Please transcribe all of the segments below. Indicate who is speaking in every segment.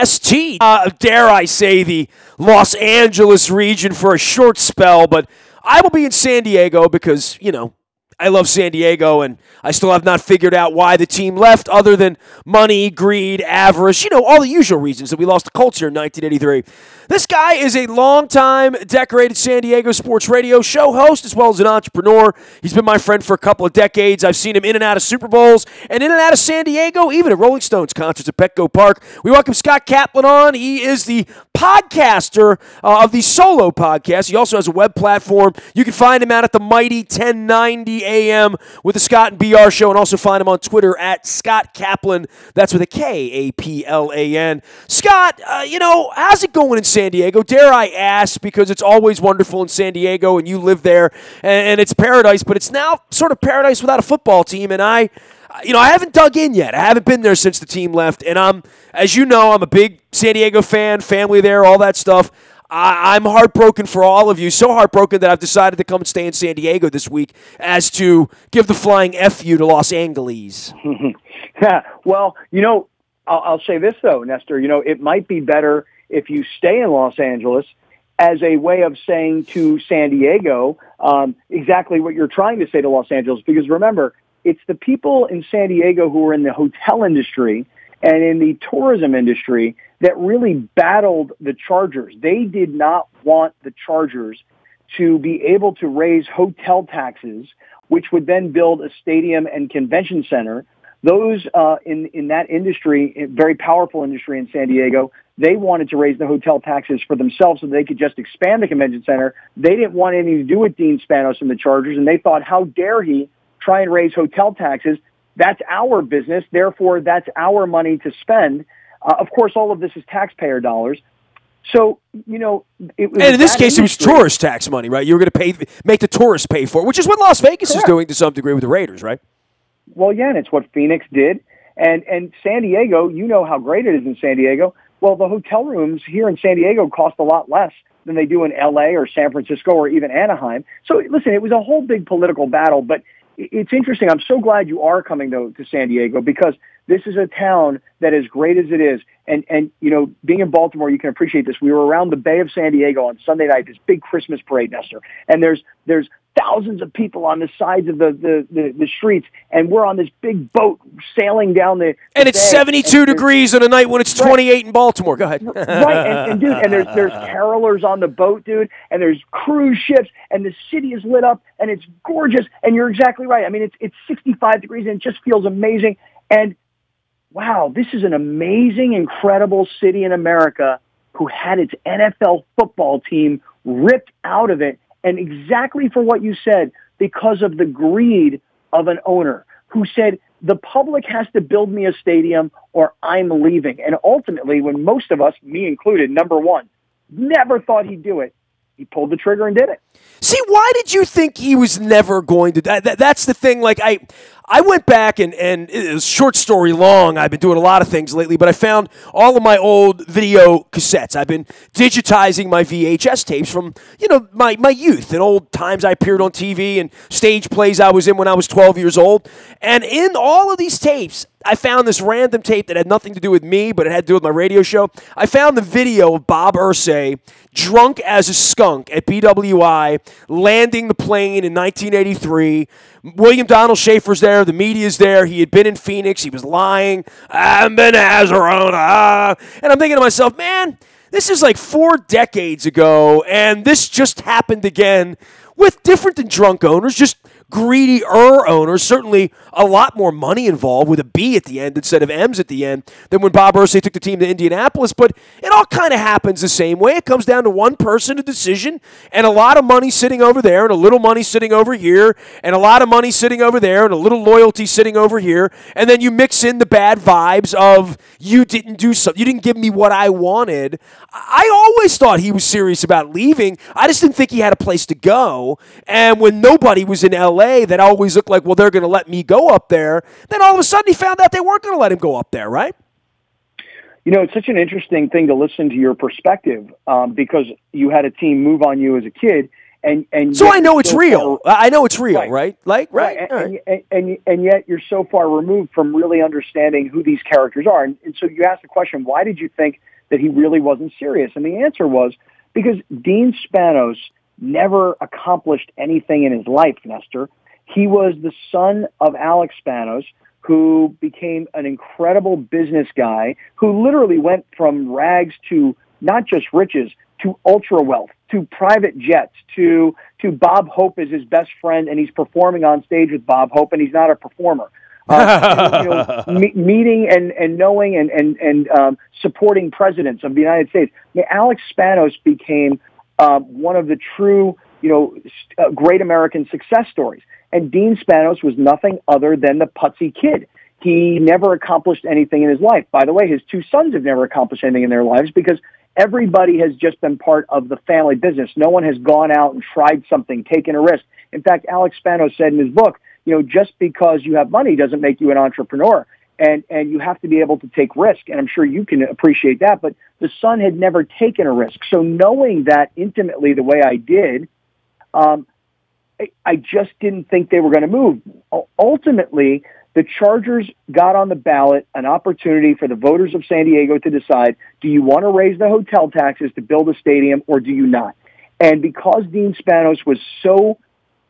Speaker 1: ST, dare I say, the Los Angeles region for a short spell, but I will be in San Diego because, I love San Diego, and I still have not figured out why the team left other than money, greed, avarice, all the usual reasons that we lost the Colts here in 1983. This guy is a longtime decorated San Diego sports radio show host as well as an entrepreneur. He's been my friend for a couple of decades. I've seen him in and out of Super Bowls and in and out of San Diego, even at Rolling Stones concerts at Petco Park. We welcome Scott Kaplan on. He is the podcaster of the Solo podcast. He also has a web platform. You can find him out at the Mighty 1090 AM with the Scott and BR show, and also find him on Twitter at Scott Kaplan. That's with a Kaplan. Scott, how's it going in San Diego? Dare I ask, because it's always wonderful in San Diego, and you live there, and it's paradise, but it's now sort of paradise without a football team, and I haven't dug in yet. I haven't been there since the team left, and as you know, I'm a big San Diego fan, family there, all that stuff. I'm heartbroken for all of you, so heartbroken that I've decided to come and stay in San Diego this week as to give the flying F you to Los Angeles.
Speaker 2: Yeah, well, I'll say this, though, Nestor. It might be better if you stay in Los Angeles as a way of saying to San Diego exactly what you're trying to say to Los Angeles. Because remember, it's the people in San Diego who are in the hotel industry and in the tourism industry that really battled the Chargers. They did not want the Chargers to be able to raise hotel taxes, which would then build a stadium and convention center. Those in that industry, very powerful industry in San Diego, they wanted to raise the hotel taxes for themselves so they could just expand the convention center. They didn't want anything to do with Dean Spanos and the Chargers, and they thought, how dare he try and raise hotel taxes? That's our business. Therefore, that's our money to spend. Of course, all of this is taxpayer dollars. So, it was.
Speaker 1: And in this case, it was tourist tax money, right? You were going to make the tourists pay for it, which is what Las Vegas is doing to some degree with the Raiders, right?
Speaker 2: Well, yeah, and it's what Phoenix did. And San Diego, you know how great it is in San Diego. Well, the hotel rooms here in San Diego cost a lot less than they do in L.A. or San Francisco or even Anaheim. So, listen, it was a whole big political battle, but it's interesting. I'm so glad you are coming, though, to San Diego, because this is a town that, as great as it is, and being in Baltimore, you can appreciate this. We were around the Bay of San Diego on Sunday night, this big Christmas parade, Nestor, and there's thousands of people on the sides of the streets, and we're on this big boat sailing down the
Speaker 1: and it's 72 degrees on a night when it's 28 in Baltimore. Go ahead.
Speaker 2: Right, and dude, and there's carolers on the boat, dude, and there's cruise ships, and the city is lit up, and it's gorgeous, and you're exactly right. I mean, it's 65 degrees, and it just feels amazing, and wow, this is an amazing, incredible city in America who had its NFL football team ripped out of it. And exactly for what you said, because of the greed of an owner who said, the public has to build me a stadium or I'm leaving. And ultimately, when most of us, me included, number one, never thought he'd do it, he pulled the trigger and did it.
Speaker 1: See, why did you think he was never going to? That's the thing. Like, I went back and it was short story long. I've been doing a lot of things lately, but I found all of my old video cassettes. I've been digitizing my VHS tapes from, my youth and old times I appeared on TV and stage plays I was in when I was 12 years old. And in all of these tapes, I found this random tape that had nothing to do with me, but it had to do with my radio show. I found the video of Bob Irsay drunk as a skunk at BWI, landing the plane in 1983. William Donald Schaefer's there. The media's there. He had been in Phoenix. He was lying. I've been to Arizona. And I'm thinking to myself, man, this is like 4 decades ago, and this just happened again with different than drunk owners, just greedier owners, certainly a lot more money involved with a B at the end instead of M's at the end than when Bob Irsay took the team to Indianapolis. But it all kind of happens the same way. It comes down to one person, a decision, and a lot of money sitting over there and a little money sitting over here and a lot of money sitting over there and a little loyalty sitting over here. And then you mix in the bad vibes of you didn't do something. You didn't give me what I wanted. I always thought he was serious about leaving. I just didn't think he had a place to go. And when nobody was in L.A., that always looked like, well, they're going to let me go up there. Then all of a sudden he found out they weren't going to let him go up there, right?
Speaker 2: It's such an interesting thing to listen to your perspective because you had a team move on you as a kid, and
Speaker 1: so
Speaker 2: yet
Speaker 1: I know
Speaker 2: you're
Speaker 1: it's
Speaker 2: so
Speaker 1: real. I know it's real,
Speaker 2: right.
Speaker 1: right? Like, right?
Speaker 2: Right,
Speaker 1: All right.
Speaker 2: and yet you're so far removed from really understanding who these characters are. And so you asked the question, why did you think that he really wasn't serious? And the answer was because Dean Spanos never accomplished anything in his life, Nestor. He was the son of Alex Spanos, who became an incredible business guy, who literally went from rags to not just riches, to ultra wealth, to private jets, to Bob Hope is his best friend, and he's performing on stage with Bob Hope, and he's not a performer. Meeting and knowing and supporting presidents of the United States. I mean, Alex Spanos became one of the true, great American success stories. And Dean Spanos was nothing other than the putsy kid. He never accomplished anything in his life. By the way, his two sons have never accomplished anything in their lives because everybody has just been part of the family business. No one has gone out and tried something, taken a risk. In fact, Alex Spanos said in his book, just because you have money doesn't make you an entrepreneur. And you have to be able to take risk. And I'm sure you can appreciate that. But the son had never taken a risk. So knowing that intimately the way I did, I just didn't think they were going to move. Ultimately, the Chargers got on the ballot an opportunity for the voters of San Diego to decide, do you want to raise the hotel taxes to build a stadium or do you not? And because Dean Spanos was so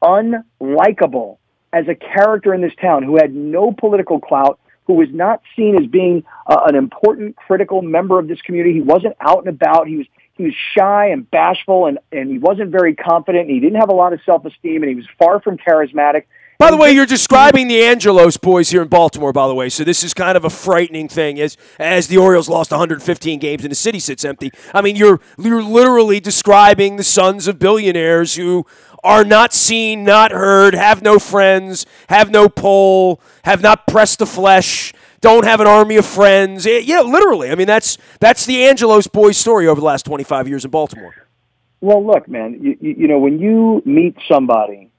Speaker 2: unlikable as a character in this town, who had no political clout, who was not seen as being an important, critical member of this community, he wasn't out and about, he was shy and bashful, and he wasn't very confident, and he didn't have a lot of self-esteem, and he was far from charismatic.
Speaker 1: By the way, you're describing the Angelos boys here in Baltimore, by the way, so this is kind of a frightening thing as the Orioles lost 115 games and the city sits empty. I mean, you're literally describing the sons of billionaires who are not seen, not heard, have no friends, have no pull, have not pressed the flesh, don't have an army of friends. Yeah, literally. I mean, that's the Angelos boys story over the last 25 years in Baltimore.
Speaker 2: Well, look, man, when you meet somebody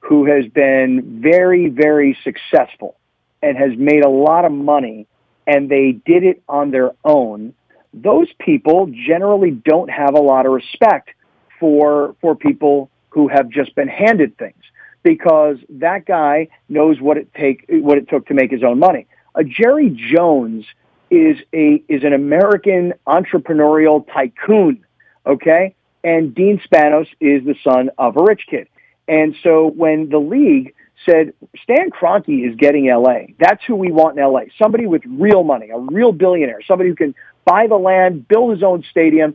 Speaker 2: who has been very, very successful and has made a lot of money, and they did it on their own, those people generally don't have a lot of respect for people who have just been handed things, because that guy knows what it took to make his own money. Jerry Jones is an American entrepreneurial tycoon, okay? And Dean Spanos is the son of a rich kid. And so when the league said, Stan Kroenke is getting L.A., that's who we want in L.A., somebody with real money, a real billionaire, somebody who can buy the land, build his own stadium,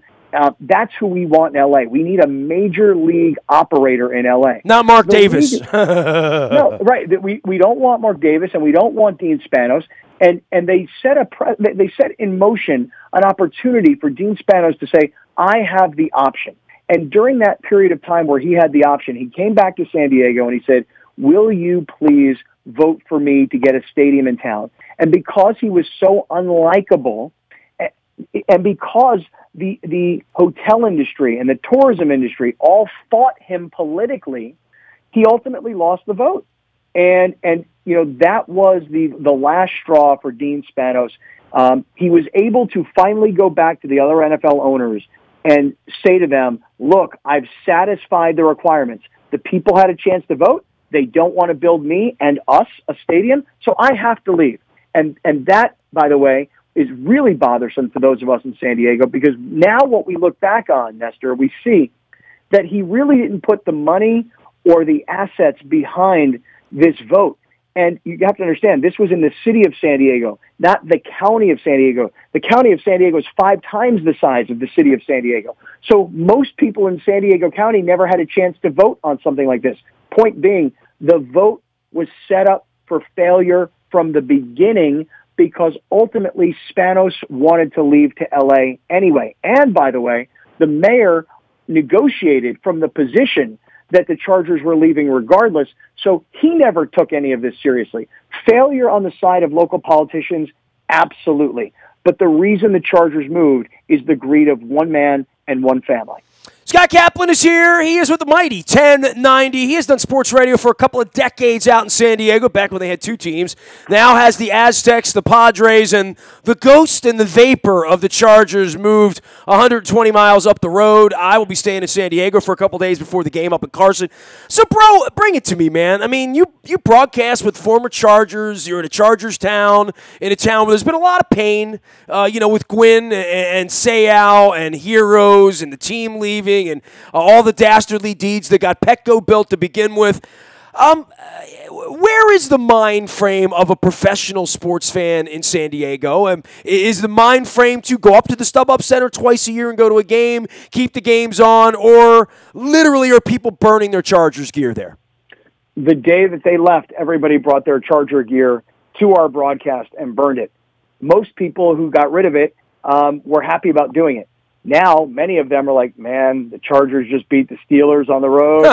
Speaker 2: that's who we want in L.A. We need a major league operator in L.A.
Speaker 1: Not Mark Davis.
Speaker 2: No, right. We don't want Mark Davis, and we don't want Dean Spanos. And they set in motion an opportunity for Dean Spanos to say, I have the option. And during that period of time where he had the option, he came back to San Diego and he said, will you please vote for me to get a stadium in town? And because he was so unlikable, and because the hotel industry and the tourism industry all fought him politically, he ultimately lost the vote. And that was the last straw for Dean Spanos. He was able to finally go back to the other NFL owners and say to them, look, I've satisfied the requirements. The people had a chance to vote. They don't want to build me and us a stadium, so I have to leave. And that, by the way, is really bothersome for those of us in San Diego, because now what we look back on, Nestor, we see that he really didn't put the money or the assets behind this vote. And you have to understand, this was in the city of San Diego, not the county of San Diego. The county of San Diego is 5 times the size of the city of San Diego. So most people in San Diego County never had a chance to vote on something like this. Point being, the vote was set up for failure from the beginning, because ultimately Spanos wanted to leave to L.A. anyway. And by the way, the mayor negotiated from the position that the Chargers were leaving regardless, so he never took any of this seriously. Failure on the side of local politicians, absolutely. But the reason the Chargers moved is the greed of one man and one family.
Speaker 1: Scott Kaplan is here. He is with the Mighty 1090. He has done sports radio for a couple of decades out in San Diego, back when they had two teams. Now has the Aztecs, the Padres, and the ghost and the vapor of the Chargers moved 120 miles up the road. I will be staying in San Diego for a couple days before the game up in Carson. So, bro, bring it to me, man. I mean, you broadcast with former Chargers. You're in a Chargers town, in a town where there's been a lot of pain, with Gwynn and Seau and Heroes and the team leaving and all the dastardly deeds that got Petco built to begin with. Where is the mind frame of a professional sports fan in San Diego? Is the mind frame to go up to the StubHub Center twice a year and go to a game, keep the games on, or literally are people burning their Chargers gear there?
Speaker 2: The day that they left, everybody brought their Charger gear to our broadcast and burned it. Most people who got rid of it were happy about doing it. Now, many of them are like, man, the Chargers just beat the Steelers on the road.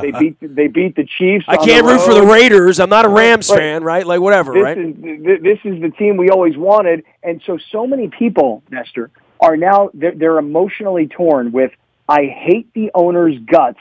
Speaker 2: They beat the Chiefs on the road. I
Speaker 1: can't root for the Raiders. I'm not a Rams fan, right? Like, whatever, right?
Speaker 2: This is the team we always wanted. And so many people, Nestor, are now, they're emotionally torn with, I hate the owner's guts,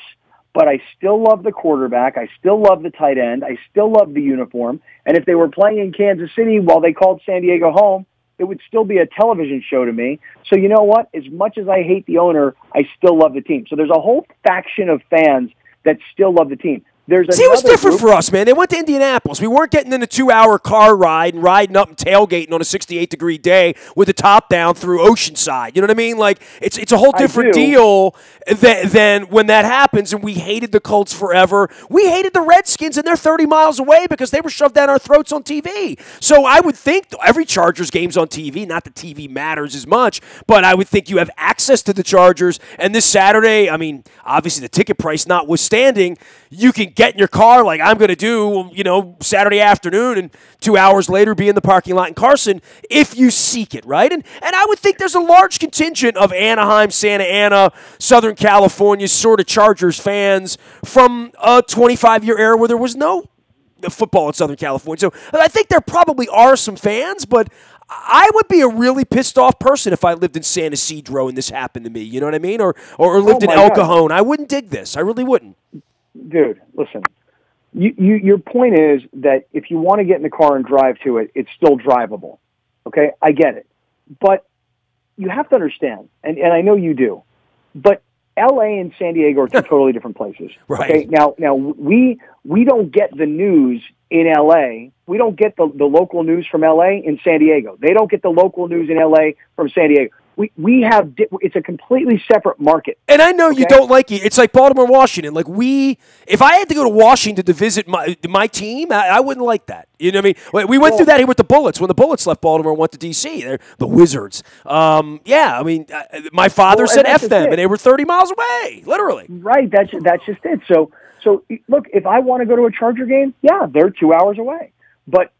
Speaker 2: but I still love the quarterback. I still love the tight end. I still love the uniform. And if they were playing in Kansas City while they called San Diego home, it would still be a television show to me. So you know what? As much as I hate the owner, I still love the team. So there's a whole faction of fans that still love the team.
Speaker 1: See, it was different for us, man. They went to Indianapolis. We weren't getting in a 2-hour car ride and riding up and tailgating on a 68-degree day with the top down through Oceanside. You know what I mean? Like, it's a whole different deal than when that happens, and we hated the Colts forever. We hated the Redskins, and they're 30 miles away because they were shoved down our throats on TV. So I would think every Chargers game's on TV. Not that TV matters as much, but I would think you have access to the Chargers. And this Saturday, I mean, obviously the ticket price notwithstanding, you can get in your car like I'm going to do, Saturday afternoon and 2 hours later be in the parking lot in Carson if you seek it, right? And I would think there's a large contingent of Anaheim, Santa Ana, Southern California sort of Chargers fans from a 25-year era where there was no football in Southern California. So I think there probably are some fans, but I would be a really pissed off person if I lived in San Ysidro and this happened to me, you know what I mean? Or lived in El Cajon. I wouldn't dig this. I really wouldn't.
Speaker 2: Dude, listen, your point is that if you want to get in the car and drive to it, it's still drivable. Okay? I get it. But you have to understand, and I know you do, but L.A. and San Diego are two totally different places.
Speaker 1: Right.
Speaker 2: Okay? Now we don't get the news in L.A. We don't get the local news from L.A. in San Diego. They don't get the local news in L.A. from San Diego. We have, it's a completely separate market.
Speaker 1: And I know you don't like it. It's like Baltimore, Washington. Like if I had to go to Washington to visit my team, I wouldn't like that. You know what I mean? We went through that here with the Bullets. When the Bullets left Baltimore and went to D.C., they're the Wizards. My father said F them, and they were 30 miles away, literally.
Speaker 2: Right, that's just it. So look, if I want to go to a Charger game, yeah, they're 2 hours away. But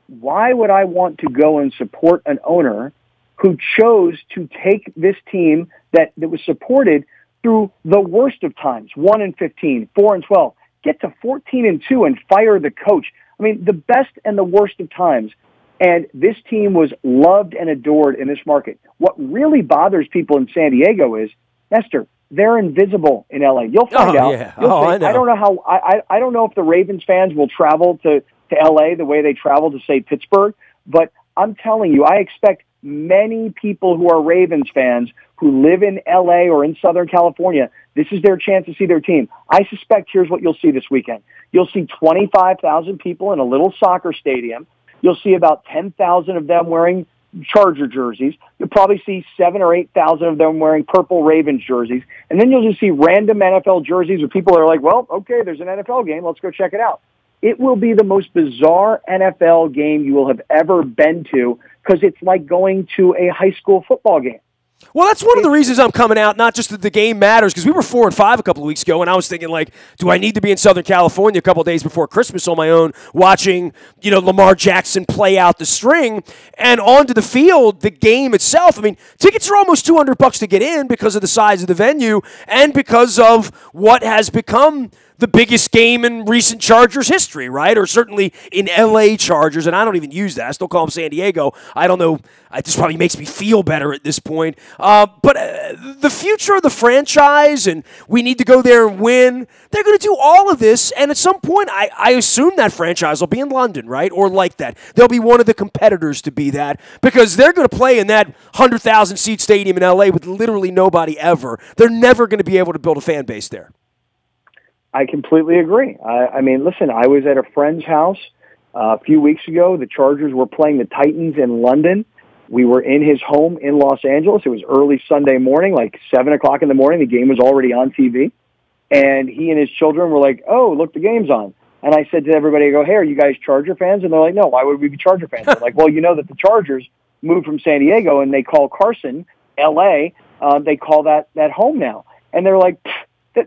Speaker 2: why would I want to go and support an owner who chose to take this team that was supported through the worst of times, 1-15, 4-12, get to 14-2 and fire the coach? I mean, the best and the worst of times. And this team was loved and adored in this market. What really bothers people in San Diego is, Nestor, they're invisible in LA. You'll find out.
Speaker 1: Yeah. I know.
Speaker 2: I don't know how. I don't know if the Ravens fans will travel to LA the way they travel to, say, Pittsburgh, but I'm telling you, I expect many people who are Ravens fans who live in L.A. or in Southern California, this is their chance to see their team. I suspect here's what you'll see this weekend. You'll see 25,000 people in a little soccer stadium. You'll see about 10,000 of them wearing Charger jerseys. You'll probably see 7,000 or 8,000 of them wearing purple Ravens jerseys. And then you'll just see random NFL jerseys where people are like, well, okay, there's an NFL game. Let's go check it out. It will be the most bizarre NFL game you will have ever been to because it's like going to a high school football game.
Speaker 1: Well, that's one of the reasons I'm coming out, not just that the game matters, because we were 4-5 a couple of weeks ago, and I was thinking, like, do I need to be in Southern California a couple of days before Christmas on my own watching, Lamar Jackson play out the string? And onto the field, the game itself, I mean, tickets are almost $200 to get in because of the size of the venue and because of what has become the biggest game in recent Chargers history, right? Or certainly in LA Chargers, and I don't even use that. I still call them San Diego. I don't know. It just probably makes me feel better at this point. But the future of the franchise, and we need to go there and win, they're going to do all of this, and at some point, I assume that franchise will be in London, right? Or like that. They'll be one of the competitors to be that, because they're going to play in that 100,000-seat stadium in LA with literally nobody ever. They're never going to be able to build a fan base there.
Speaker 2: I completely agree. I mean, listen, I was at a friend's house a few weeks ago. The Chargers were playing the Titans in London. We were in his home in Los Angeles. It was early Sunday morning, like 7 o'clock in the morning. The game was already on TV. And he and his children were like, oh, look, the game's on. And I said to everybody, I go, hey, are you guys Charger fans? And they're like, no, why would we be Charger fans? They're like, well, you know that the Chargers moved from San Diego, and they call Carson, L.A., they call that home now. And they're like,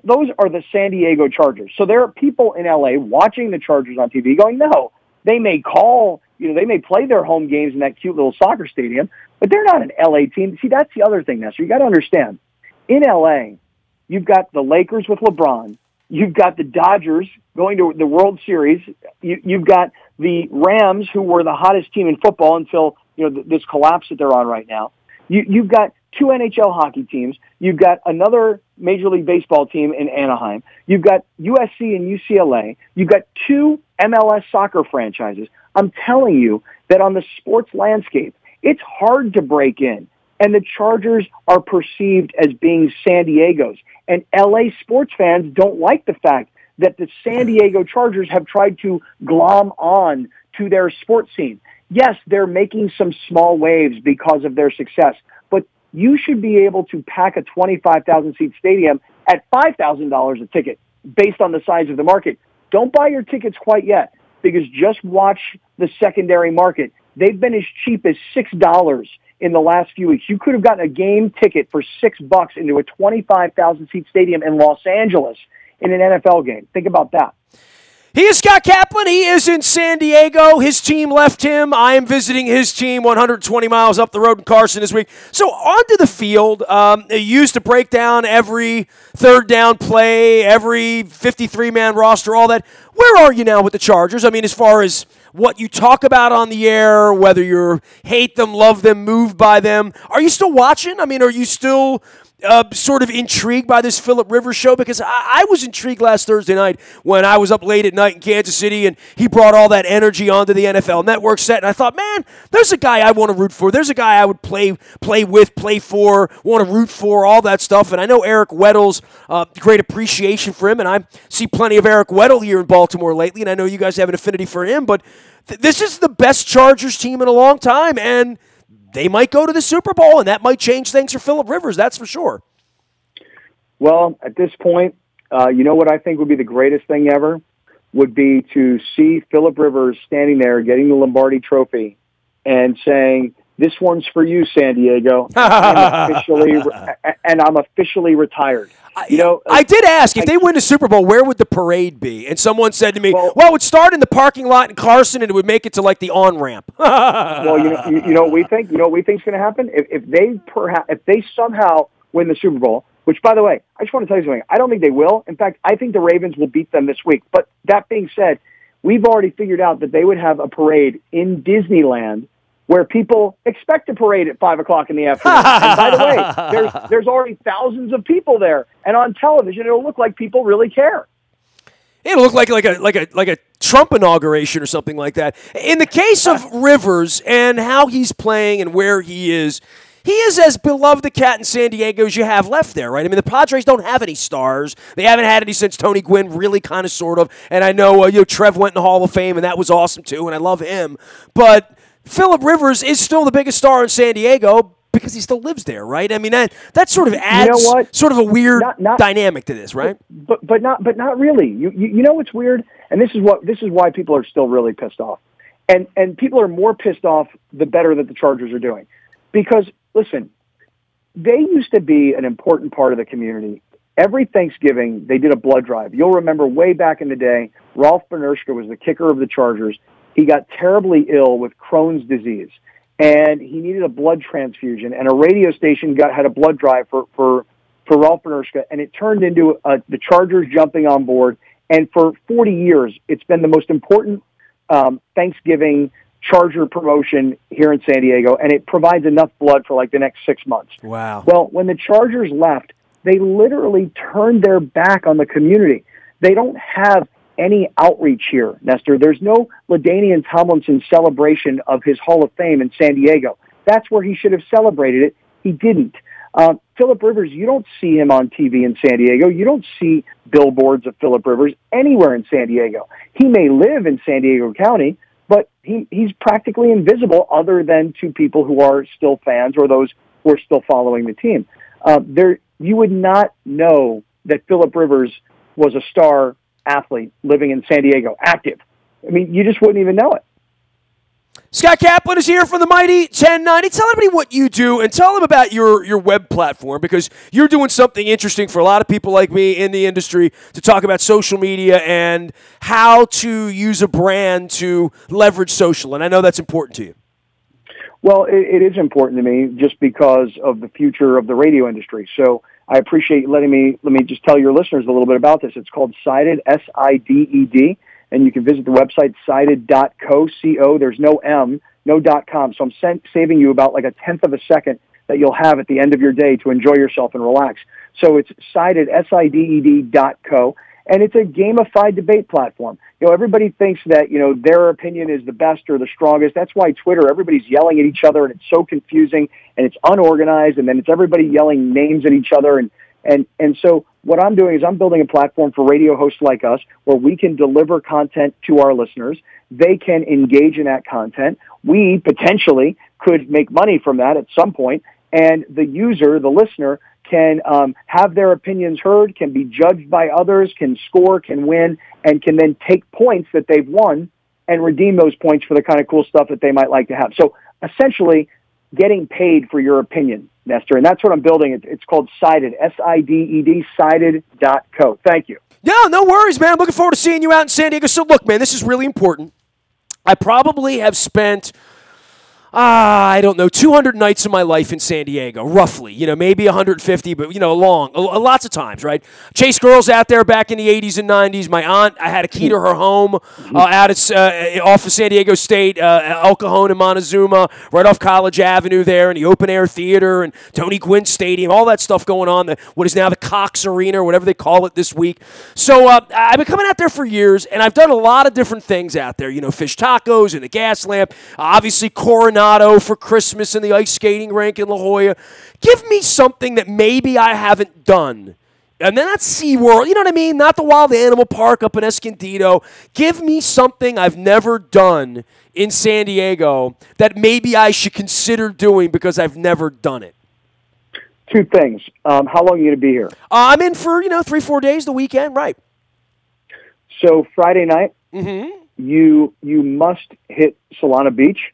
Speaker 2: those are the San Diego Chargers. So there are people in L.A. watching the Chargers on TV going, no, they may call, they may play their home games in that cute little soccer stadium, but they're not an L.A. team. See, that's the other thing, Nestor. You got to understand. In L.A., you've got the Lakers with LeBron. You've got the Dodgers going to the World Series. You've got the Rams, who were the hottest team in football until, this collapse that they're on right now. You've got two NHL hockey teams. You've got another Major League Baseball team in Anaheim. You've got USC and UCLA. You've got two MLS soccer franchises. I'm telling you that on the sports landscape, it's hard to break in. And the Chargers are perceived as being San Diego's. And LA sports fans don't like the fact that the San Diego Chargers have tried to glom on to their sports scene. Yes, they're making some small waves because of their success, but you should be able to pack a 25,000-seat stadium at $5,000 a ticket based on the size of the market. Don't buy your tickets quite yet, because just watch the secondary market. They've been as cheap as $6 in the last few weeks. You could have gotten a game ticket for $6 into a 25,000-seat stadium in Los Angeles in an NFL game. Think about that.
Speaker 1: He is Scott Kaplan. He is in San Diego. His team left him. I am visiting his team 120 miles up the road in Carson this week. So onto the field. They used to break down every third down play, every 53-man roster, all that. Where are you now with the Chargers? I mean, as far as what you talk about on the air, whether you hate them, love them, moved by them, are you still watching? I mean, are you still sort of intrigued by this Phillip Rivers show? Because I was intrigued last Thursday night when I was up late at night in Kansas City, and he brought all that energy onto the NFL Network set, and I thought, man, there's a guy I want to root for. There's a guy I would play with, play for, want to root for, all that stuff. And I know Eric Weddle's great appreciation for him, and I see plenty of Eric Weddle here in Baltimore lately, and I know you guys have an affinity for him, but this is the best Chargers team in a long time, and they might go to the Super Bowl, and that might change things for Phillip Rivers, that's for sure.
Speaker 2: Well, at this point, you know what I think would be the greatest thing ever? Would be to see Phillip Rivers standing there getting the Lombardi Trophy and saying, this one's for you, San Diego, I'm officially retired.
Speaker 1: I did ask, if they win the Super Bowl, where would the parade be? And someone said to me, well, it would start in the parking lot in Carson, and it would make it to, like, the on-ramp.
Speaker 2: Well, you know what we think? You know what we think is going to happen? If they somehow win the Super Bowl, which, by the way, I just want to tell you something. I don't think they will. In fact, I think the Ravens will beat them this week. But that being said, we've already figured out that they would have a parade in Disneyland where people expect a parade at 5 o'clock in the afternoon. And by the way, there's already thousands of people there. And on television, it'll look like people really care.
Speaker 1: It'll look like a Trump inauguration or something like that. In the case of Rivers and how he's playing and where he is as beloved a cat in San Diego as you have left there, right? I mean, the Padres don't have any stars. They haven't had any since Tony Gwynn, really, kind of, sort of. And I know, Trev went in the Hall of Fame, and that was awesome, too, and I love him. But Phillip Rivers is still the biggest star in San Diego because he still lives there, right? I mean, that sort of adds sort of a weird dynamic to this, right?
Speaker 2: But not really. You know what's weird? And this is why people are still really pissed off. And people are more pissed off the better that the Chargers are doing. Because, listen, they used to be an important part of the community. Every Thanksgiving, they did a blood drive. You'll remember way back in the day, Ralph Benershka was the kicker of the Chargers. He got terribly ill with Crohn's disease, and he needed a blood transfusion, and a radio station had a blood drive for Ralph Benershka, and it turned into the Chargers jumping on board And for 40 years, it's been the most important Thanksgiving Charger promotion here in San Diego, and it provides enough blood for like the next 6 months.
Speaker 1: Wow.
Speaker 2: Well, when the Chargers left, they literally turned their back on the community. They don't have any outreach here, Nestor. There's no LaDainian Tomlinson celebration of his Hall of Fame in San Diego. That's where he should have celebrated it. He didn't. Phillip Rivers, you don't see him on TV in San Diego. You don't see billboards of Phillip Rivers anywhere in San Diego. He may live in San Diego County, but he's practically invisible other than to people who are still fans or those who are still following the team. You would not know that Phillip Rivers was a star athlete living in San Diego, active. I mean, you just wouldn't even know it.
Speaker 1: Scott Kaplan is here from the Mighty 1090. Tell everybody what you do and tell them about your web platform, because you're doing something interesting for a lot of people like me in the industry to talk about social media and how to use a brand to leverage social. And I know that's important to you.
Speaker 2: Well, it is important to me just because of the future of the radio industry. So I appreciate you let me just tell your listeners a little bit about this. It's called Sided, SIDED. And you can visit the website, sided.co, C-O. There's no M, no .com. So I'm saving you about like a tenth of a second that you'll have at the end of your day to enjoy yourself and relax. So it's sided, SIDED.co. And it's a gamified debate platform. Everybody thinks that, their opinion is the best or the strongest. That's why Twitter, everybody's yelling at each other, and it's so confusing, and it's unorganized, and then it's everybody yelling names at each other. And so what I'm doing is I'm building a platform for radio hosts like us where we can deliver content to our listeners. They can engage in that content. We potentially could make money from that at some point, and the user, the listener, can have their opinions heard, can be judged by others, can score, can win, and can then take points that they've won and redeem those points for the kind of cool stuff that they might like to have. So essentially getting paid for your opinion, Nestor, and that's what I'm building. It's called Sided, SIDED, sided.co. Thank you.
Speaker 1: No worries, man. I'm looking forward to seeing you out in San Diego. So look, man, this is really important. I probably have spent I don't know, 200 nights of my life in San Diego, roughly. Maybe 150, but, lots of times, right? Chased girls out there back in the 80s and 90s. My aunt, I had a key to her home out off of San Diego State, El Cajon and Montezuma, right off College Avenue there, in the open-air theater and Tony Gwynn Stadium, all that stuff going on, what is now the Cox Arena, or whatever they call it this week. So I've been coming out there for years, and I've done a lot of different things out there. Fish tacos and the gas lamp, obviously Coronado for Christmas in the ice skating rink in La Jolla. Give me something that maybe I haven't done. And then not SeaWorld, you know what I mean? Not the Wild Animal Park up in Escondido. Give me something I've never done in San Diego that maybe I should consider doing because I've never done it.
Speaker 2: Two things. How long are you going to be here?
Speaker 1: I'm in for, 3-4 days, the weekend, right.
Speaker 2: So Friday night, you must hit Solana Beach.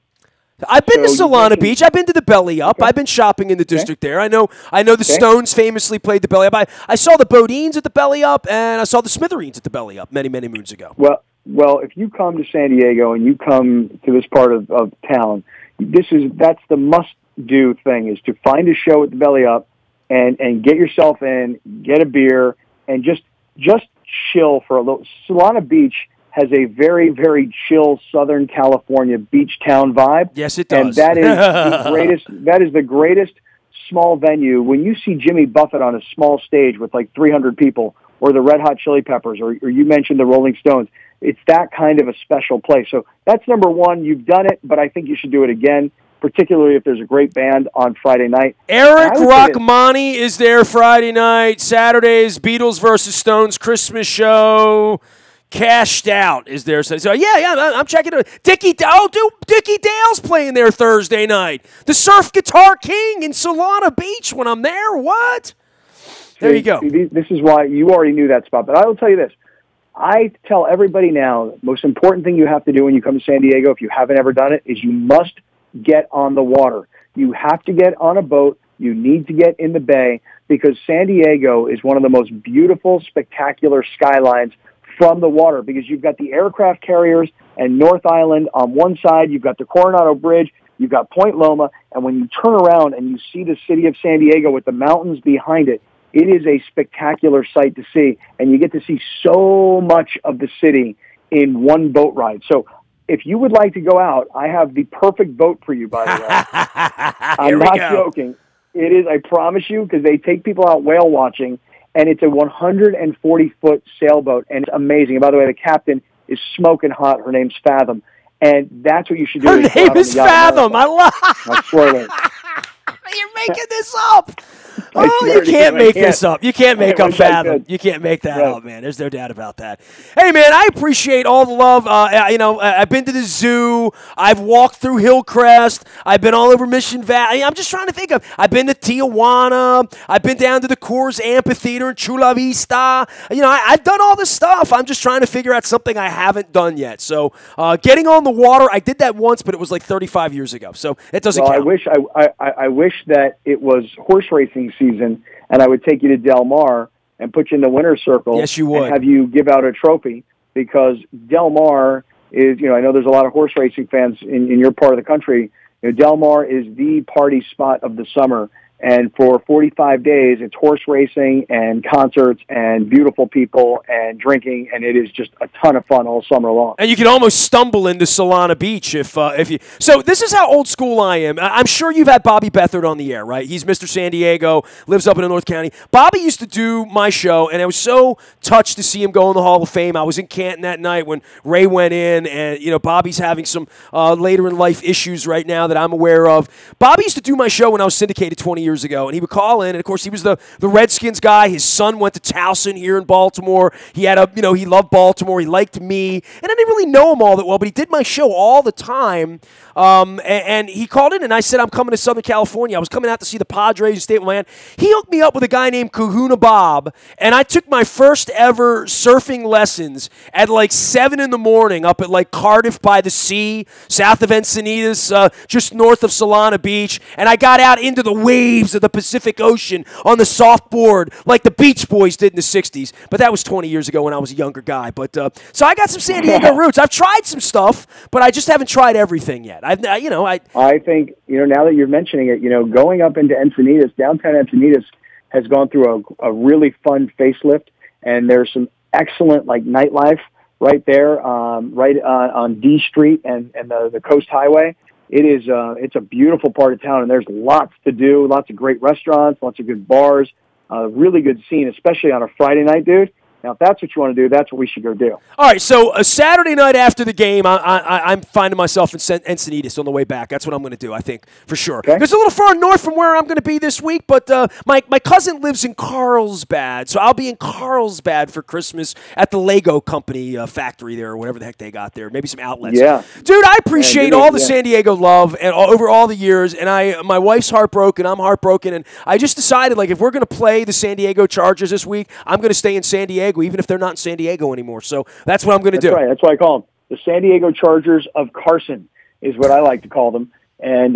Speaker 1: I've been to Solana Beach. I've been to the Belly Up. Okay. I've been shopping in the district there. I know the Stones famously played the Belly Up. I saw the Bodines at the Belly Up, and I saw the Smithereens at the Belly Up many, many moons ago.
Speaker 2: Well, if you come to San Diego and you come to this part of town, that's the must-do thing, is to find a show at the Belly Up and get yourself in, get a beer, and just chill for a little. Solana Beach has a very, very chill Southern California beach town vibe.
Speaker 1: Yes, it does.
Speaker 2: And that is the greatest small venue. When you see Jimmy Buffett on a small stage with like 300 people, or the Red Hot Chili Peppers, or you mentioned the Rolling Stones, it's that kind of a special place. So that's number one. You've done it, but I think you should do it again, particularly if there's a great band on Friday night.
Speaker 1: Eric Rachmani is there Friday night. Saturday's Beatles versus Stones Christmas show. Cashed Out is there. So yeah, I'm checking it out. Dickie Dale's playing there Thursday night. The Surf Guitar King in Solana Beach when I'm there. What? There you go.
Speaker 2: This is why you already knew that spot. But I will tell you this. I tell everybody now, the most important thing you have to do when you come to San Diego, if you haven't ever done it, is you must get on the water. You have to get on a boat. You need to get in the bay, because San Diego is one of the most beautiful, spectacular skylines from the water, because you've got the aircraft carriers and North Island on one side, you've got the Coronado Bridge, you've got Point Loma, and when you turn around and you see the city of San Diego with the mountains behind it, It is a spectacular sight to see, and you get to see so much of the city in one boat ride. So if you would like to go out, I have the perfect boat for you, by the way. I'm not joking. It is, I promise you, because they take people out whale watching, and it's a 140-foot sailboat, and it's amazing. And by the way, the captain is smoking hot. Her name's Fathom, and that's what you should do.
Speaker 1: Her name is Fathom. I love
Speaker 2: I swear to you.
Speaker 1: You're making this up. Oh, you can't make this up. You can't make up Fathom. You can't make that up, man. There's no doubt about that. Hey, man, I appreciate all the love. I've been to the zoo. I've walked through Hillcrest. I've been all over Mission Valley. I'm just trying to think of. I've been to Tijuana. I've been down to the Coors Amphitheater in Chula Vista. I've done all this stuff. I'm just trying to figure out something I haven't done yet. So getting on the water, I did that once, but it was like 35 years ago. So it doesn't count.
Speaker 2: I wish that it was horse racing season, and I would take you to Del Mar and put you in the winner's circle.
Speaker 1: Yes, you would.
Speaker 2: And have you give out a trophy, because Del Mar is, I know there's a lot of horse racing fans in your part of the country. Del Mar is the party spot of the summer. And for 45 days, it's horse racing and concerts and beautiful people and drinking, and it is just a ton of fun all summer long.
Speaker 1: And you can almost stumble into Solana Beach if you. So this is how old school I am. I'm sure you've had Bobby Beathard on the air, right? He's Mr. San Diego, lives up in North County. Bobby used to do my show, and I was so touched to see him go in the Hall of Fame. I was in Canton that night when Ray went in, and Bobby's having some later in life issues right now that I'm aware of. Bobby used to do my show when I was syndicated 20 years ago, and he would call in, and of course he was the Redskins guy. His son went to Towson here in Baltimore. He had he loved Baltimore. He liked me, and I didn't really know him all that well, but he did my show all the time. And he called in, and I said, I'm coming to Southern California. I was coming out to see the Padres in State of Land. He hooked me up with a guy named Kahuna Bob, and I took my first ever surfing lessons at like 7 in the morning up at like Cardiff by the Sea, south of Encinitas, just north of Solana Beach, and I got out into the waves of the Pacific Ocean on the soft board like the Beach Boys did in the 60s. But that was 20 years ago when I was a younger guy. But so I got some San Diego roots. I've tried some stuff, but I just haven't tried everything yet. I
Speaker 2: think, now that you're mentioning it, going up into Encinitas, downtown Encinitas has gone through a really fun facelift, and there's some excellent nightlife right there, right on D Street and the Coast Highway. It's a beautiful part of town, and there's lots to do, lots of great restaurants, lots of good bars, really good scene, especially on a Friday night, dude. Now, if that's what you want to do, that's what we should go do.
Speaker 1: All right, so a Saturday night after the game, I'm finding myself in Encinitas on the way back. That's what I'm going to do, I think, for sure.
Speaker 2: Okay.
Speaker 1: It's a little far north from where I'm going to be this week, but my cousin lives in Carlsbad, so I'll be in Carlsbad for Christmas at the Lego Company factory there, or whatever the heck they got there. Maybe some outlets.
Speaker 2: Yeah.
Speaker 1: Dude, I appreciate all the San Diego love and over all the years, and my wife's heartbroken, I'm heartbroken, and I just decided, if we're going to play the San Diego Chargers this week, I'm going to stay in San Diego, even if they're not in San Diego anymore. So that's what I'm going to do.
Speaker 2: That's right. That's what I call them. The San Diego Chargers of Carson is what I like to call them. And,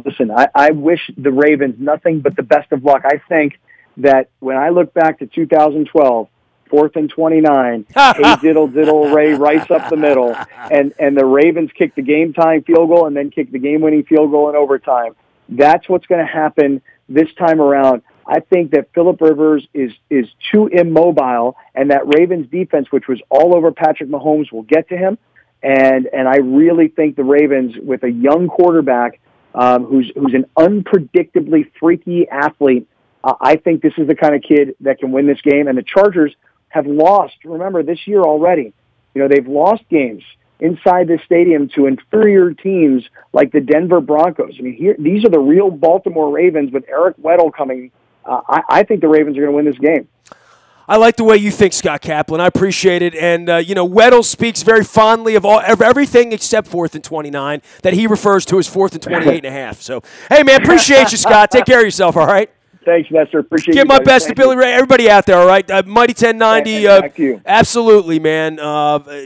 Speaker 2: listen, I wish the Ravens nothing but the best of luck. I think that when I look back to 2012, 4th and 29, hey, diddle, Ray, Rice up the middle, and the Ravens kicked the game-tying field goal and then kicked the game-winning field goal in overtime. That's what's going to happen this time around. I think that Phillip Rivers is too immobile, and that Ravens defense, which was all over Patrick Mahomes, will get to him. And I really think the Ravens, with a young quarterback who's an unpredictably freaky athlete, I think this is the kind of kid that can win this game. And the Chargers have lost, remember, this year already. They've lost games inside this stadium to inferior teams like the Denver Broncos. These are the real Baltimore Ravens with Eric Weddle coming. I think the Ravens are going to win this game.
Speaker 1: I like the way you think, Scott Kaplan. I appreciate it. And, Weddle speaks very fondly of everything except 4th and 29 that he refers to as 4th and 28 and a half. So, hey, man, appreciate you, Scott. Take care of yourself, all right?
Speaker 2: Thanks, Nestor. Appreciate it.
Speaker 1: Give my best to Billy Ray. Everybody out there, all right? Mighty 1090.
Speaker 2: Back to you.
Speaker 1: Absolutely, man.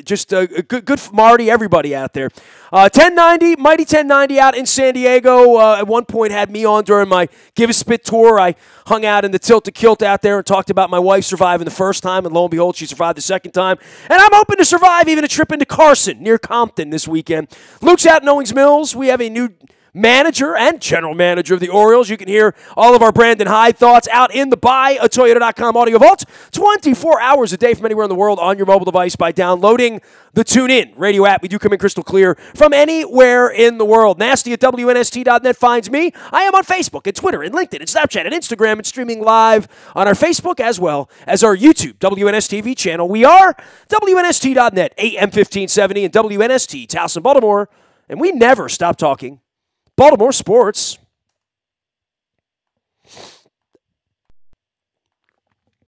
Speaker 1: Just good for Marty, everybody out there. 1090, Mighty 1090 out in San Diego. At one point had me on during my Give a Spit tour. I hung out in the Tilt to Kilt out there and talked about my wife surviving the first time, and lo and behold, she survived the second time. And I'm hoping to survive even a trip into Carson near Compton this weekend. Luke's out in Owings Mills. We have a new manager and general manager of the Orioles. You can hear all of our Brandon Hyde thoughts out in the buyatoyota.com audio vault 24 hours a day from anywhere in the world on your mobile device by downloading the TuneIn radio app. We do come in crystal clear from anywhere in the world. Nasty at WNST.net finds me. I am on Facebook and Twitter and LinkedIn and Snapchat and Instagram and streaming live on our Facebook as well as our YouTube WNSTV channel. We are WNST.net, AM 1570 and WNST, Towson, Baltimore, and we never stop talking Baltimore sports.